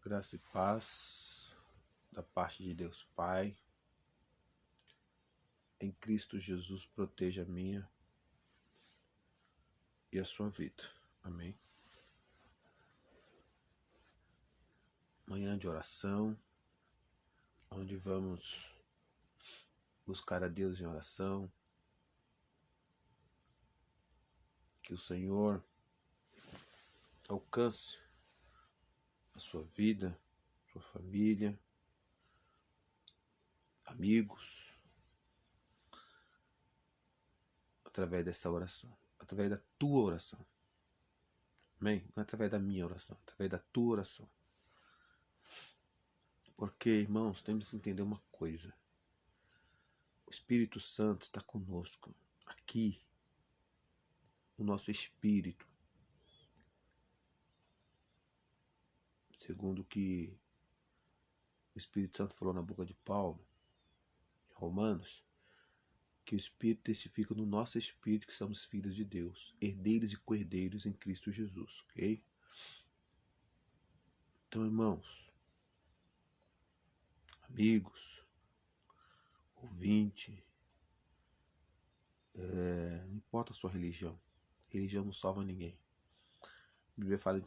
Graça e paz da parte de Deus Pai, em Cristo Jesus, proteja a minha e a sua vida. Amém. Manhã de oração, onde vamos buscar a Deus em oração, que o Senhor alcance a sua vida, sua família, amigos, através dessa oração, através da tua oração. Amém? Não é através da minha oração, é através da tua oração. Porque, irmãos, temos que entender uma coisa. O Espírito Santo está conosco, aqui, no nosso espírito. Segundo o que o Espírito Santo falou na boca de Paulo, em Romanos, que o Espírito testifica no nosso espírito que somos filhos de Deus, herdeiros e co-herdeiros em Cristo Jesus, ok? Então, irmãos, amigos, ouvinte, não importa a sua religião não salva ninguém. A Bíblia fala em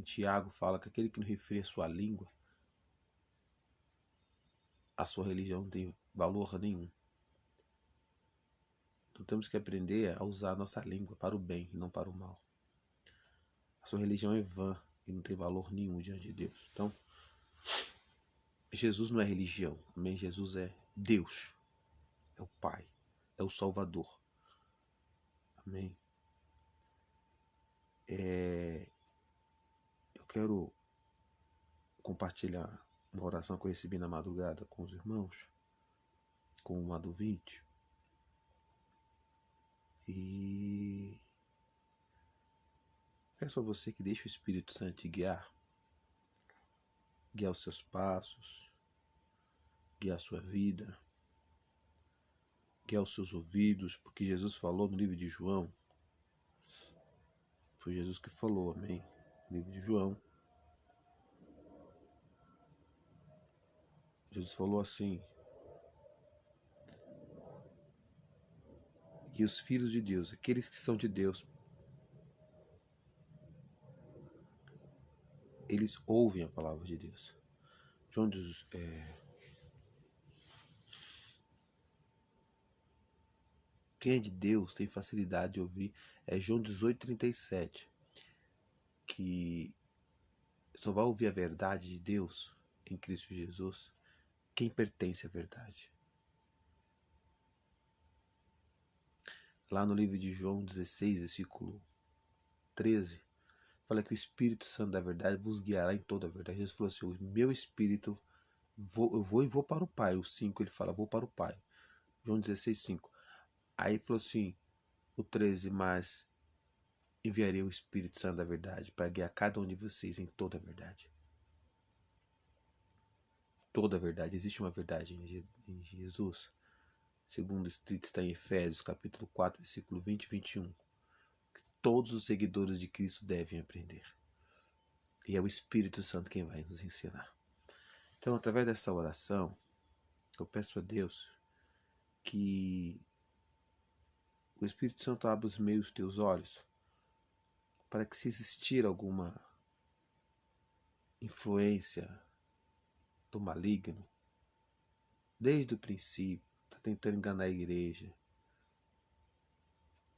Tiago fala que aquele que não refreia a sua língua, a sua religião não tem valor nenhum. Então temos que aprender a usar a nossa língua para o bem e não para o mal. A sua religião é vã e não tem valor nenhum diante de Deus. Então, Jesus não é religião, amém? Jesus é Deus, é o Pai, é o Salvador, amém? Eu quero compartilhar uma oração que eu recebi na madrugada com os irmãos, com uma do 20, e peço a você que deixe o Espírito Santo te guiar os seus passos, guiar a sua vida, guiar os seus ouvidos, porque Jesus falou no livro de João, foi Jesus que falou, amém? No livro de João, Jesus falou assim: e os filhos de Deus, aqueles que são de Deus, eles ouvem a palavra de Deus. Quem é de Deus tem facilidade de ouvir. É João 18:37, que só vai ouvir a verdade de Deus em Cristo Jesus quem pertence à verdade. Lá no livro de João 16, versículo 13, fala que o Espírito Santo da verdade vos guiará em toda a verdade. Jesus falou assim: o meu Espírito, eu vou para o Pai. O 5 ele fala: vou para o Pai. João 16:5. Aí ele falou assim, o 13, mas enviarei o Espírito Santo da verdade para guiar cada um de vocês em toda a verdade. Toda a verdade. Existe uma verdade em Jesus. Segundo escrito está em Efésios, capítulo 4, versículo 20 e 21. Que todos os seguidores de Cristo devem aprender. E é o Espírito Santo quem vai nos ensinar. Então, através dessa oração, eu peço a Deus que o Espírito Santo abra os meus teus olhos, para que, se existir alguma influência do maligno, desde o princípio, está tentando enganar a igreja,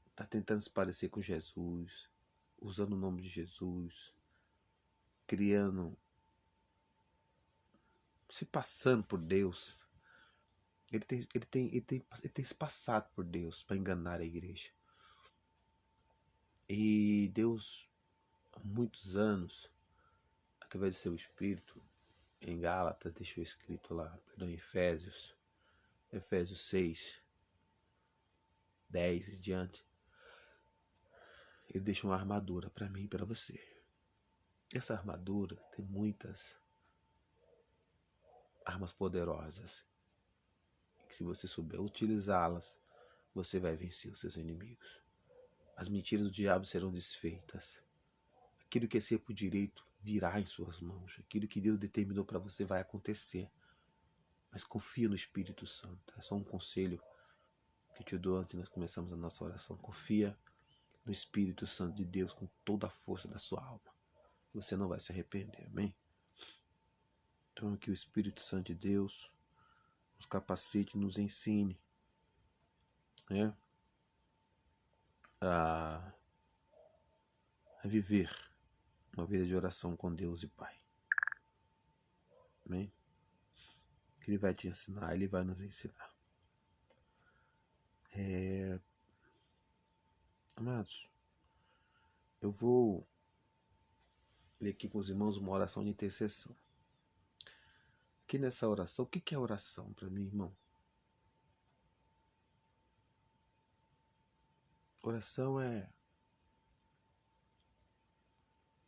está tentando se parecer com Jesus, usando o nome de Jesus, criando, se passando por Deus. Ele tem se passado por Deus para enganar a igreja. E Deus, há muitos anos, através do seu Espírito, em Gálatas, deixou escrito lá, em Efésios 6, 10 e diante, ele deixa uma armadura para mim e para você. Essa armadura tem muitas armas poderosas, que se você souber utilizá-las, você vai vencer os seus inimigos. As mentiras do diabo serão desfeitas. Aquilo que é ser por direito virá em suas mãos. Aquilo que Deus determinou para você vai acontecer. Mas confia no Espírito Santo. É só um conselho que eu te dou antes de nós começarmos a nossa oração. Confia no Espírito Santo de Deus com toda a força da sua alma. Você não vai se arrepender, amém? Então que o Espírito Santo de Deus nos capacite, nos ensine, né, a viver uma vida de oração com Deus e Pai. Amém? Ele vai te ensinar, Ele vai nos ensinar. Amados, eu vou ler aqui com os irmãos uma oração de intercessão. Aqui nessa oração, o que é oração para mim, irmão? Oração é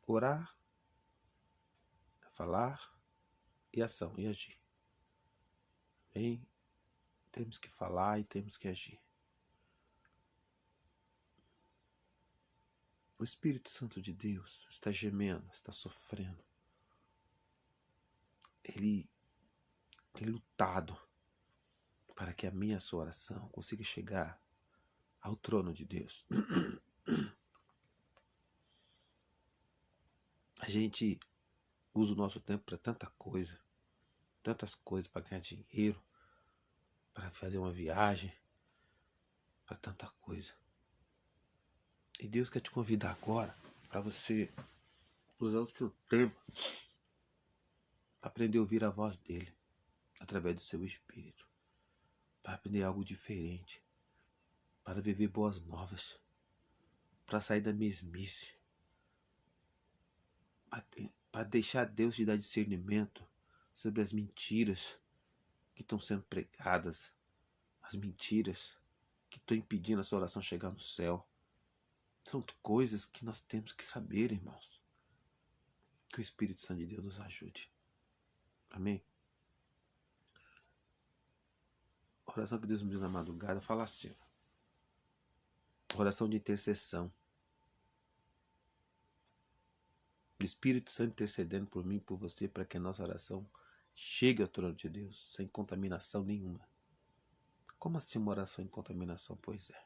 orar, falar e ação, e agir. Bem, temos que falar e temos que agir. O Espírito Santo de Deus está gemendo, está sofrendo. Ele tem lutado para que a minha sua oração consiga chegar ao trono de Deus. A gente usa o nosso tempo para tanta coisa, tantas coisas, para ganhar dinheiro, para fazer uma viagem, para tanta coisa. E Deus quer te convidar agora para você usar o seu tempo para aprender a ouvir a voz dele através do seu espírito, para aprender algo diferente, para viver boas novas, para sair da mesmice, para deixar Deus te dar discernimento sobre as mentiras que estão sendo pregadas, as mentiras que estão impedindo a sua oração chegar no céu. São coisas que nós temos que saber, irmãos. Que o Espírito Santo de Deus nos ajude. Amém? A oração que Deus me deu na madrugada fala assim: oração de intercessão. O Espírito Santo intercedendo por mim e por você, para que a nossa oração chegue ao trono de Deus, sem contaminação nenhuma. Como assim uma oração em contaminação? Pois é.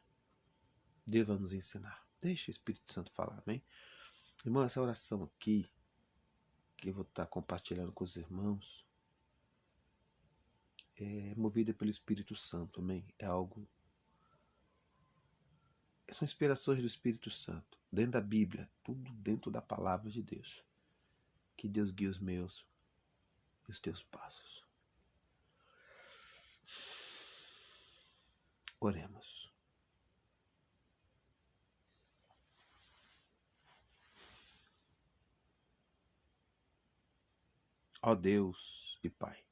Deus vai nos ensinar. Deixa o Espírito Santo falar, amém? Irmão, essa oração aqui, que eu vou estar compartilhando com os irmãos, é movida pelo Espírito Santo, amém? É algo... São inspirações do Espírito Santo, dentro da Bíblia, tudo dentro da palavra de Deus. Que Deus guie os meus e os teus passos. Oremos. Ó Deus e Pai,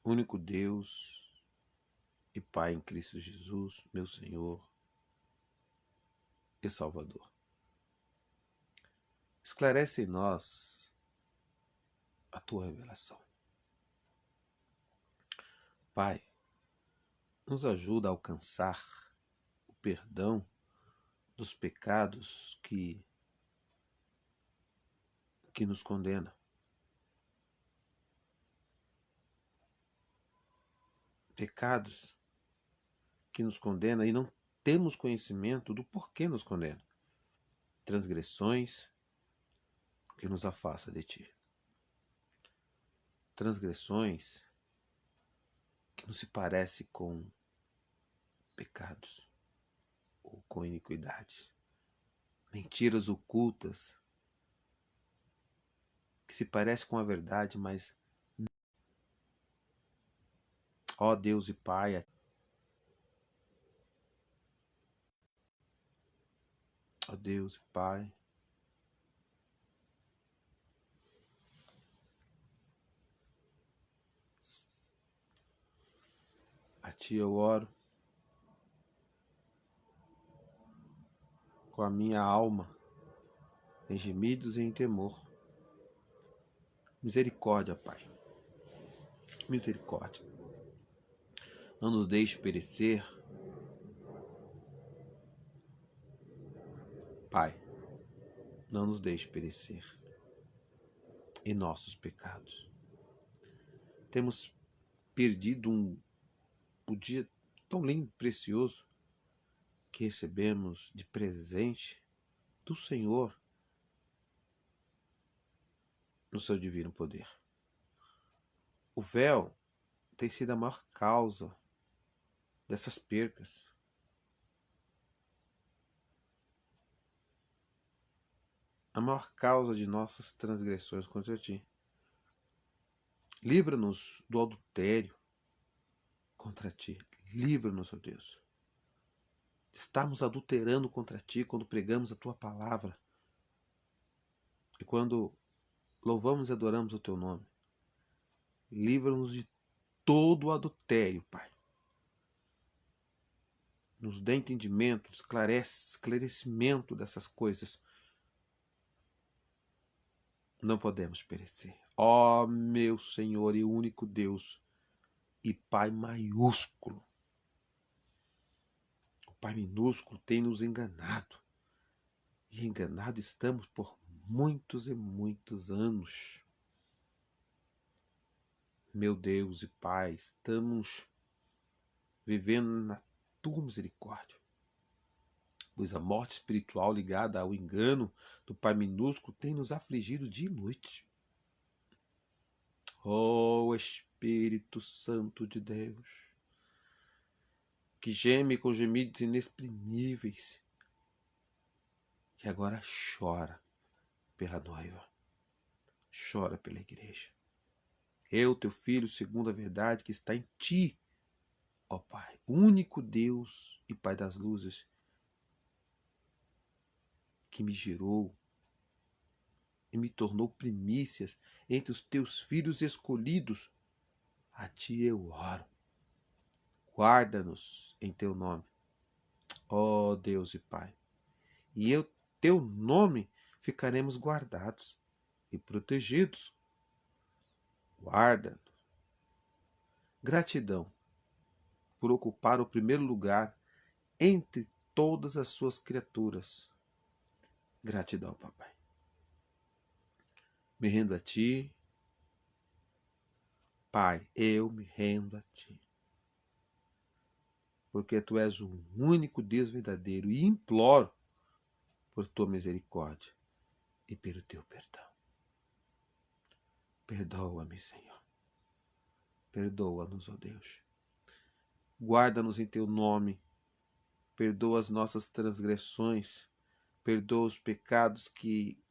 único Deus e Pai em Cristo Jesus, meu Senhor e Salvador. Esclarece em nós a Tua revelação. Pai, nos ajuda a alcançar o perdão dos pecados que nos condena. Pecados que nos condena e não temos conhecimento do porquê nos condena. Transgressões que nos afasta de Ti. Transgressões que não se parece com pecados ou com iniquidades. Mentiras ocultas que se parece com a verdade, mas ó Deus e Pai, ó Deus e Pai, a Ti eu oro com a minha alma em gemidos e em temor. Misericórdia, Pai, misericórdia. Não nos deixe perecer, Pai. não nos deixe perecer em nossos pecados. Temos perdido um dia tão lindo e precioso que recebemos de presente do Senhor no seu divino poder. O véu tem sido a maior causa dessas percas. A maior causa de nossas transgressões contra ti. Livra-nos do adultério contra ti. Livra-nos, ó Deus. Estamos adulterando contra ti quando pregamos a tua palavra e quando louvamos e adoramos o teu nome. Livra-nos de todo o adultério, Pai. Nos dê entendimento, esclarecimento dessas coisas. Não podemos perecer. Ó meu Senhor e único Deus e Pai maiúsculo. O Pai minúsculo tem nos enganado. E enganado estamos por muitos e muitos anos. Meu Deus e Pai, estamos vivendo na tua misericórdia. Pois a morte espiritual ligada ao engano do Pai minúsculo tem nos afligido dia e noite. Ó Espírito Santo de Deus, que geme com gemidos inexprimíveis, que agora chora pela noiva, chora pela igreja. Eu, teu filho, segundo a verdade que está em ti, ó Pai, único Deus e Pai das luzes, que me gerou e me tornou primícias entre os teus filhos escolhidos, a ti eu oro. Guarda-nos em teu nome, ó Deus e Pai, e em teu nome ficaremos guardados e protegidos. Guarda-nos. Gratidão por ocupar o primeiro lugar entre todas as suas criaturas. Gratidão, papai. Me rendo a ti. Pai, eu me rendo a ti. Porque tu és o único Deus verdadeiro e imploro por tua misericórdia e pelo teu perdão. Perdoa-me, Senhor. Perdoa-nos, ó Deus. Guarda-nos em teu nome. Perdoa as nossas transgressões. Perdoa os pecados que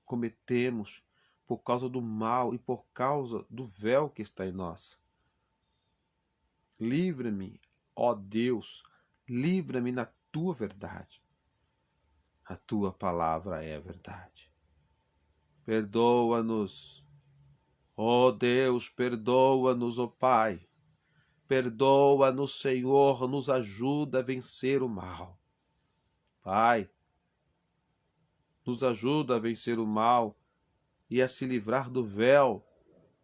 cometemos por causa do mal e por causa do véu que está em nós. Livra-me, ó Deus, livra-me na tua verdade. A tua palavra é a verdade. Perdoa-nos, ó Deus, perdoa-nos, ó Pai. Perdoa-nos, Senhor, nos ajuda a vencer o mal. Pai, nos ajuda a vencer o mal e a se livrar do véu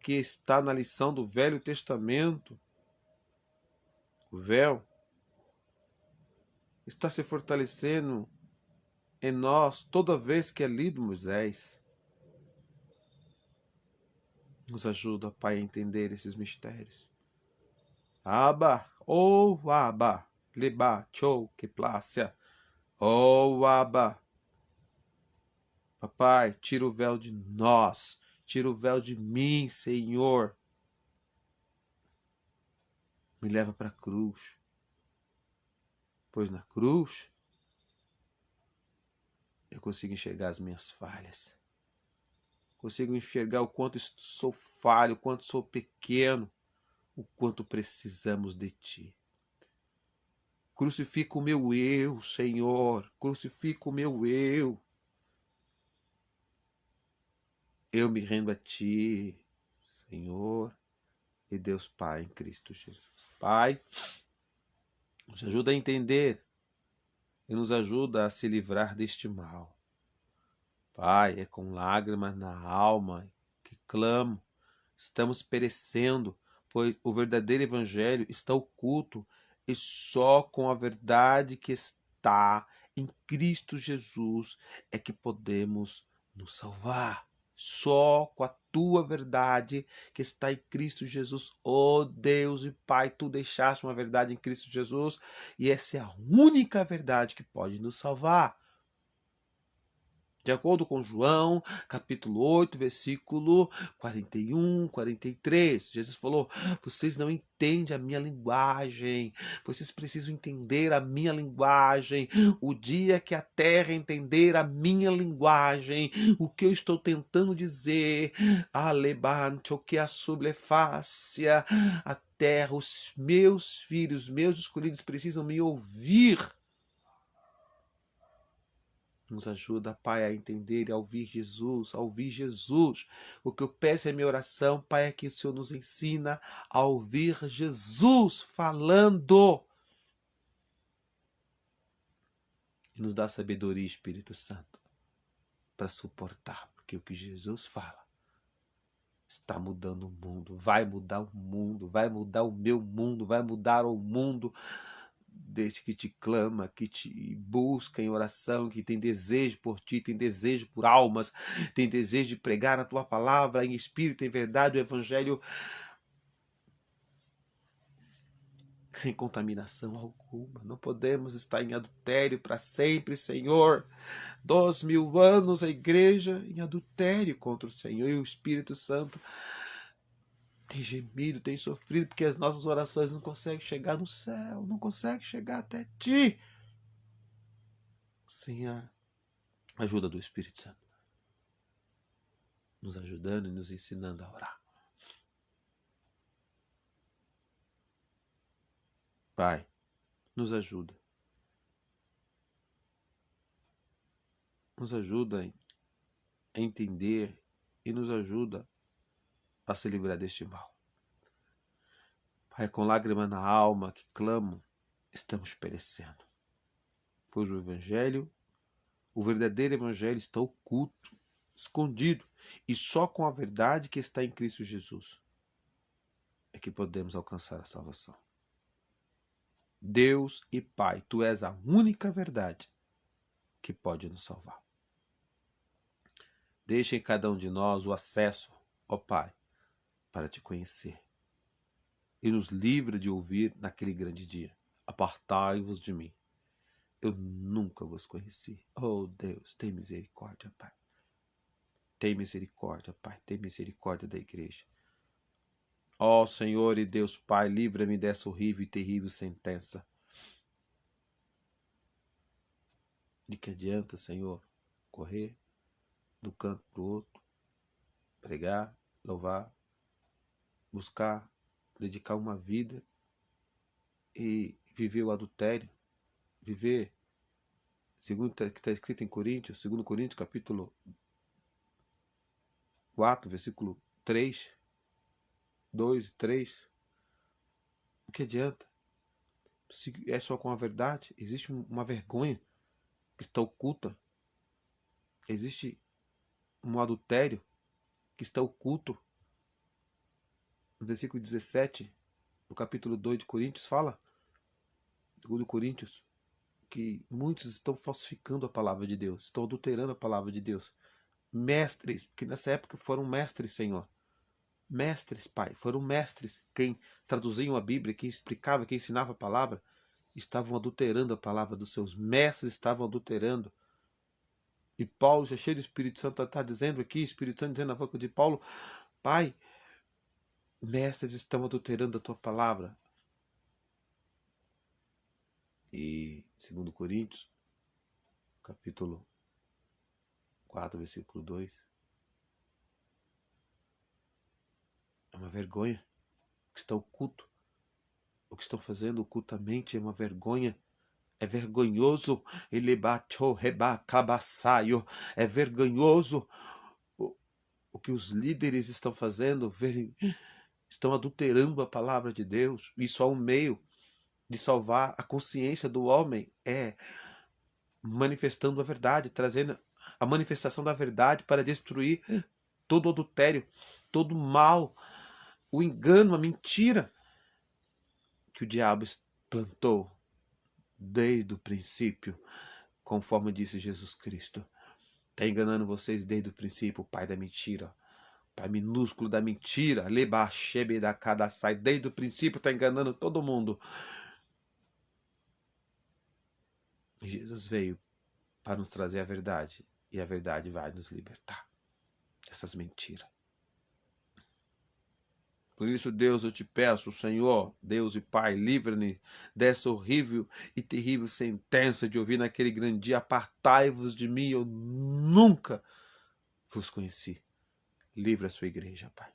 que está na lição do Velho Testamento. O véu está se fortalecendo em nós toda vez que é lido Moisés. Nos ajuda, Pai, a entender esses mistérios. Abba, oh Abba, leba, chou, que plácia, oh Abba. Papai, tira o véu de nós, tira o véu de mim, Senhor. Me leva para a cruz, pois na cruz eu consigo enxergar as minhas falhas. Consigo enxergar o quanto sou falho, o quanto sou pequeno, o quanto precisamos de ti. Crucifica o meu eu, Senhor. Crucifica o meu eu. Eu me rendo a ti, Senhor e Deus Pai em Cristo Jesus. Pai, nos ajuda a entender e nos ajuda a se livrar deste mal. Pai, é com lágrimas na alma que clamo. Estamos perecendo, pois o verdadeiro evangelho está oculto e só com a verdade que está Em Cristo Jesus é que podemos nos salvar. Só com a tua verdade que está em Cristo Jesus. Oh Deus e Pai, tu deixaste uma verdade em Cristo Jesus e essa é a única verdade que pode nos salvar. De acordo com João, capítulo 8, versículo 41, 43, Jesus falou: vocês não entendem a minha linguagem, vocês precisam entender a minha linguagem. O dia que a terra entender a minha linguagem, o que eu estou tentando dizer, alebante o que a sublefácia, a terra, os meus filhos, meus escolhidos precisam me ouvir. Nos ajuda, Pai, a entender e a ouvir Jesus, a ouvir Jesus. O que eu peço é minha oração, Pai, é que o Senhor nos ensina a ouvir Jesus falando. E nos dá sabedoria, Espírito Santo, para suportar, porque o que Jesus fala está mudando o mundo, vai mudar o mundo, vai mudar o meu mundo, vai mudar o mundo. Desde que te clama, que te busca em oração, que tem desejo por ti, tem desejo por almas, tem desejo de pregar a tua palavra em espírito e em verdade, o evangelho sem contaminação alguma. Não podemos estar em adultério para sempre, Senhor. 2000 anos a igreja em adultério contra o Senhor e o Espírito Santo tem gemido, tem sofrido, porque as nossas orações não conseguem chegar no céu, não conseguem chegar até ti. Sem a ajuda do Espírito Santo, nos ajudando e nos ensinando a orar. Pai, nos ajuda. Nos ajuda a entender e nos ajuda a se livrar deste mal. Pai, com lágrima na alma que clamo, estamos perecendo. Pois o Evangelho, o verdadeiro Evangelho está oculto, escondido, e só com a verdade que está em Cristo Jesus é que podemos alcançar a salvação. Deus e Pai, Tu és a única verdade que pode nos salvar. Deixa em cada um de nós o acesso, ó Pai, para Te conhecer. E nos livra de ouvir naquele grande dia: apartai-vos de mim, eu nunca vos conheci. Oh Deus, tem misericórdia, Pai. Tem misericórdia, Pai. Tem misericórdia da igreja. Ó Senhor e Deus Pai, livra-me dessa horrível e terrível sentença. De que adianta, Senhor, correr do canto para o outro, pregar, louvar, buscar, dedicar uma vida e viver o adultério, viver, segundo que está escrito em Coríntios, 2 Coríntios, capítulo 4, versículo 3, 2 e 3. O que adianta? Se é só com a verdade, existe uma vergonha que está oculta. Existe um adultério que está oculto. No versículo 17, no capítulo 2 de Coríntios, fala, 2 Coríntios, que muitos estão falsificando a palavra de Deus, estão adulterando a palavra de Deus. Mestres, porque nessa época foram mestres, Senhor. Mestres, Pai, foram mestres. Quem traduziam a Bíblia, quem explicava, quem ensinava a palavra, estavam adulterando a palavra dos seus mestres, estavam adulterando. E Paulo, já cheio do Espírito Santo, está dizendo aqui, Espírito Santo dizendo na boca de Paulo: Pai, mestres estão adulterando a tua palavra. E 2 Coríntios, capítulo 4, versículo 2. É uma vergonha que está oculto. O que estão fazendo ocultamente é uma vergonha. É vergonhoso. É vergonhoso o que os líderes estão fazendo. Estão adulterando a palavra de Deus. E só um meio de salvar a consciência do homem é manifestando a verdade, trazendo a manifestação da verdade para destruir todo o adultério, todo o mal, o engano, a mentira que o diabo plantou desde o princípio. conforme disse Jesus Cristo. Está enganando vocês desde o princípio, o pai da mentira. Pai minúsculo da mentira. Lebachebe da cada sai. Desde o princípio está enganando todo mundo. Jesus veio para nos trazer a verdade. E a verdade vai nos libertar dessas mentiras. Por isso, Deus, eu te peço, Senhor, Deus e Pai, livre-me dessa horrível e terrível sentença de ouvir naquele grande dia: apartai-vos de mim, eu nunca vos conheci. Livra a sua igreja, Pai.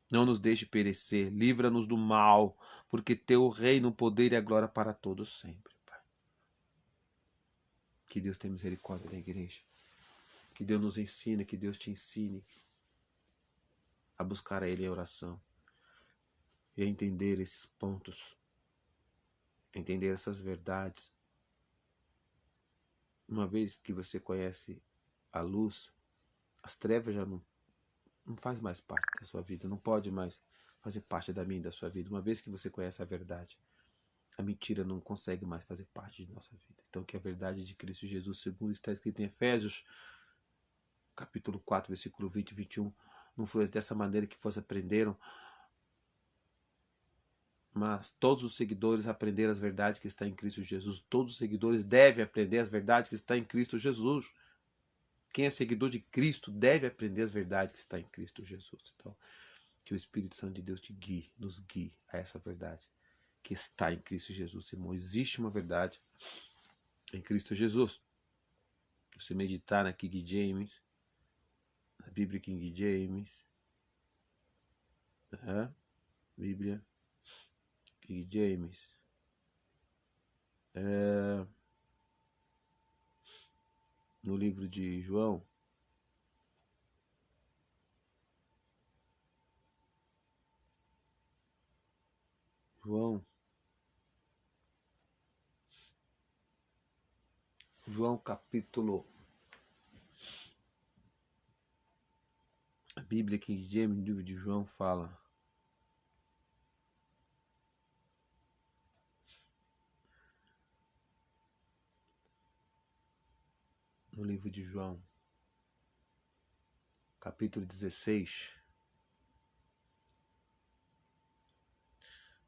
Não nos deixe perecer, livra-nos do mal, porque teu reino, o poder e a glória para todos sempre, Pai. Que Deus tenha misericórdia da igreja. Que Deus nos ensine, que Deus te ensine a buscar a Ele em oração. E a entender esses pontos, entender essas verdades. Uma vez que você conhece a luz, as trevas já não faz mais parte da sua vida, não pode mais fazer parte da minha e da sua vida. Uma vez que você conhece a verdade, a mentira não consegue mais fazer parte de nossa vida. Então que a verdade de Cristo Jesus, segundo está escrito em Efésios, capítulo 4, versículo 20 e 21, não foi dessa maneira que vocês aprenderam, mas todos os seguidores aprenderam as verdades que estão em Cristo Jesus. Todos os seguidores devem aprender as verdades que estão em Cristo Jesus. Quem é seguidor de Cristo deve aprender as verdades que estão em Cristo Jesus. Então, que o Espírito Santo de Deus te guie, nos guie a essa verdade que está em Cristo Jesus, irmão. Existe uma verdade em Cristo Jesus. Você meditar na King James, na Bíblia King James, Bíblia King James, no livro de João, João capítulo, a Bíblia King James, no livro de João fala, no livro de João, capítulo 16,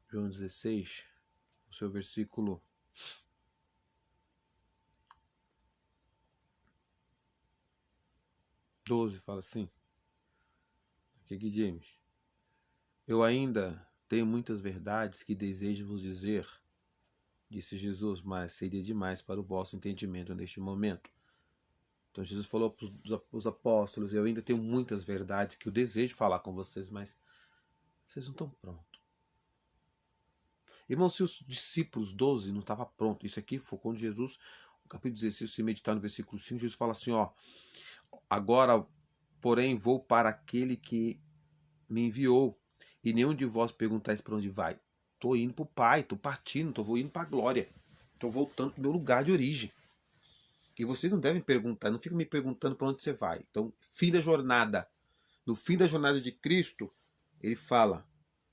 João 16, o seu versículo 12 fala assim, King James: eu ainda tenho muitas verdades que desejo vos dizer, disse Jesus, mas seria demais para o vosso entendimento neste momento. Então Jesus falou para os apóstolos: eu ainda tenho muitas verdades que eu desejo falar com vocês, mas vocês não estão prontos. Irmão, se os discípulos 12 não estavam prontos, isso aqui foi quando Jesus, no capítulo 16, se meditar no versículo 5, Jesus fala assim, agora, porém, vou para aquele que me enviou, e nenhum de vós perguntais para onde vai. Estou indo para o Pai, estou partindo, estou indo para a glória, estou voltando para o meu lugar de origem. E vocês não devem perguntar, não ficam me perguntando para onde você vai. Então, fim da jornada. No fim da jornada de Cristo, ele fala: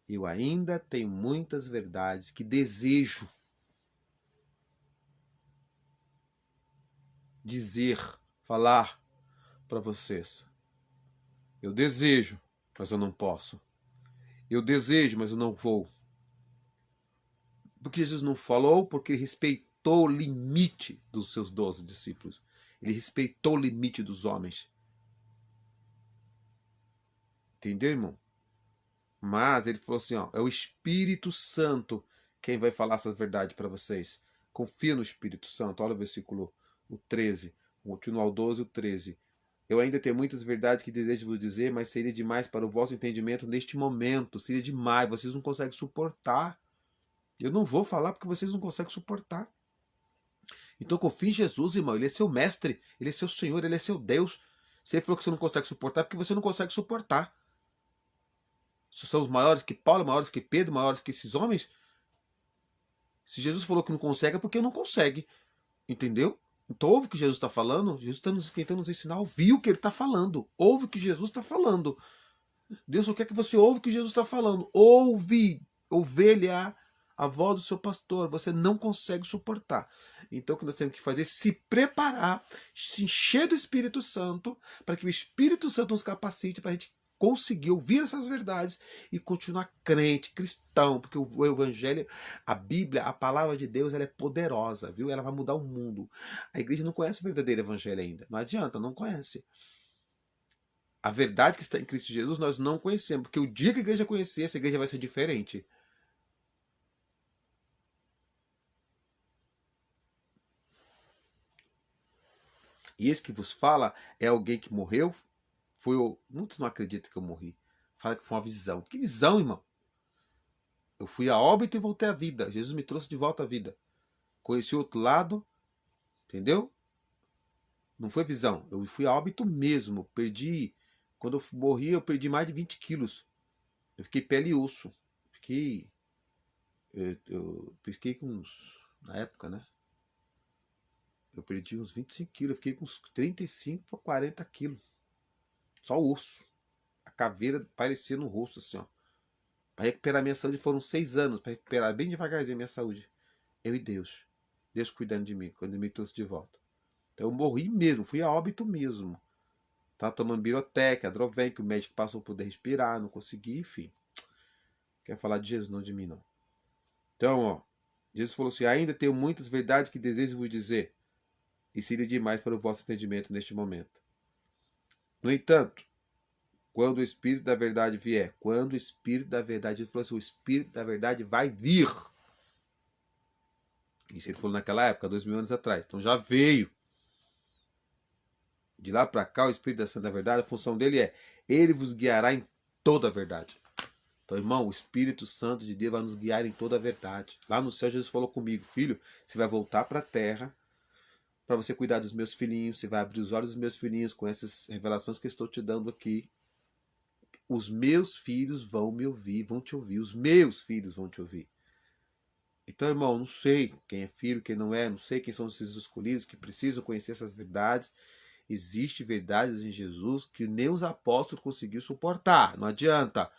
eu ainda tenho muitas verdades que desejo dizer, falar para vocês. Eu desejo, mas eu não posso. Eu desejo, mas eu não vou. Porque Jesus não falou, porque respeitou o limite dos seus 12 discípulos. Ele respeitou o limite dos homens. Entendeu, irmão? Mas ele falou assim, é o Espírito Santo quem vai falar essa verdade para vocês. Confia no Espírito Santo. Olha o versículo 13. Continua o 12 e o 13. Eu ainda tenho muitas verdades que desejo vos dizer, mas seria demais para o vosso entendimento neste momento. Seria demais. Vocês não conseguem suportar. Eu não vou falar porque vocês não conseguem suportar. Então confie em Jesus, irmão. Ele é seu mestre. Ele é seu Senhor. Ele é seu Deus. Se ele falou que você não consegue suportar, é porque você não consegue suportar. Somos maiores que Paulo, maiores que Pedro, maiores que esses homens. Se Jesus falou que não consegue, é porque não consegue. Entendeu? Então ouve o que Jesus está falando. Jesus está tentando nos ensinar a ouvir o que ele está falando. Ouve o que Jesus está falando. Deus só quer que você ouve o que Jesus está falando. Ouve. Ovelha a voz do seu pastor, você não consegue suportar. Então o que nós temos que fazer é se preparar, se encher do Espírito Santo, para que o Espírito Santo nos capacite para a gente conseguir ouvir essas verdades e continuar crente, cristão, porque o Evangelho, a Bíblia, a palavra de Deus, ela é poderosa, viu? Ela vai mudar o mundo. A igreja não conhece o verdadeiro Evangelho ainda. Não adianta, não conhece. A verdade que está em Cristo Jesus nós não conhecemos, porque o dia que a igreja conhecer, essa igreja vai ser diferente. E esse que vos fala é alguém que morreu. Muitos não acreditam que eu morri. Fala que foi uma visão. Que visão, irmão? Eu fui a óbito e voltei à vida. Jesus me trouxe de volta à vida. Conheci o outro lado, entendeu? Não foi visão. Eu fui a óbito mesmo. Perdi. Quando eu morri, eu perdi mais de 20 quilos. Eu fiquei pele e osso. Fiquei. Eu fiquei com uns. Na época, né? Eu perdi uns 25 quilos. Eu fiquei com uns 35 para 40 quilos. Só o osso. A caveira parecia no rosto, assim, ó. Para recuperar minha saúde foram 6 anos. Para recuperar bem devagarzinho a minha saúde. Eu e Deus. Deus cuidando de mim, quando ele me trouxe de volta. Então eu morri mesmo, fui a óbito mesmo. Tava tomando Birotec, Adroven, que o médico passou a poder respirar, não consegui, enfim. Quer falar de Jesus, não de mim, não. Então, ó, Jesus falou assim: ainda tenho muitas verdades que desejo vos dizer, e seria demais para o vosso entendimento neste momento. No entanto, quando o Espírito da verdade vier, quando o Espírito da verdade, Jesus falou assim: o Espírito da verdade vai vir. Isso ele falou naquela época, 2000 anos atrás. Então já veio. De lá para cá, o Espírito da Santa Verdade, a função dele é: ele vos guiará em toda a verdade. Então, irmão, o Espírito Santo de Deus vai nos guiar em toda a verdade. Lá no céu, Jesus falou comigo: filho, você vai voltar para a terra para você cuidar dos meus filhinhos, você vai abrir os olhos dos meus filhinhos com essas revelações que eu estou te dando aqui. Os meus filhos vão me ouvir, vão te ouvir. Os meus filhos vão te ouvir. Então, irmão, não sei quem é filho, quem não é, não sei quem são esses escolhidos que precisam conhecer essas verdades. Existem verdades em Jesus que nem os apóstolos conseguiram suportar. Não adianta.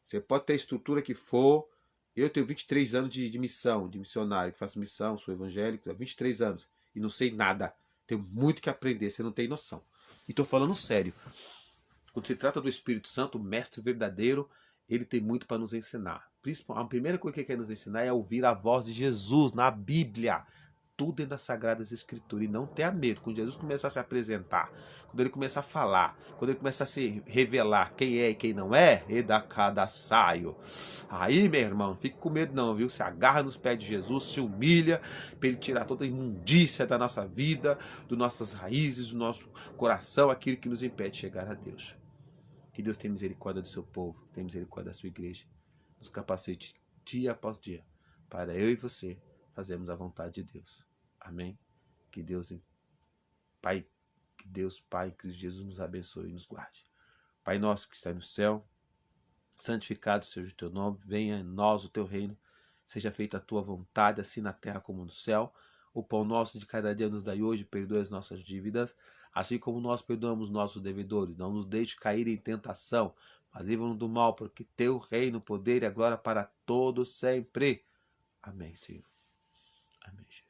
Você pode ter a estrutura que for. Eu tenho 23 anos de missão, de missionário, que faço missão, sou evangélico, há 23 anos. E não sei nada. Tenho muito que aprender, você não tem noção. E estou falando sério. Quando se trata do Espírito Santo, o mestre verdadeiro, ele tem muito para nos ensinar. A primeira coisa que ele quer nos ensinar é ouvir a voz de Jesus na Bíblia. Tudo dentro das Sagradas Escrituras. E não tenha medo. Quando Jesus começar a se apresentar, quando ele começar a falar, quando ele começar a se revelar quem é e quem não é, e da cada saio. Aí, meu irmão, não fique com medo não, viu? Se agarra nos pés de Jesus, se humilha, para ele tirar toda a imundícia da nossa vida, das nossas raízes, do nosso coração, aquilo que nos impede de chegar a Deus. Que Deus tenha misericórdia do seu povo, tenha misericórdia da sua igreja. Nos capacite dia após dia, para eu e você fazermos a vontade de Deus. Amém? Que Deus, Pai, Pai, Cristo Jesus, nos abençoe e nos guarde. Pai nosso que está no céu, santificado seja o teu nome, venha em nós o teu reino, seja feita a tua vontade, assim na terra como no céu. O pão nosso de cada dia nos dai hoje, perdoa as nossas dívidas, assim como nós perdoamos nossos devedores. Não nos deixe cair em tentação, mas livra-nos do mal, porque teu reino, o poder e a glória para todos sempre. Amém, Senhor. Amém, Jesus.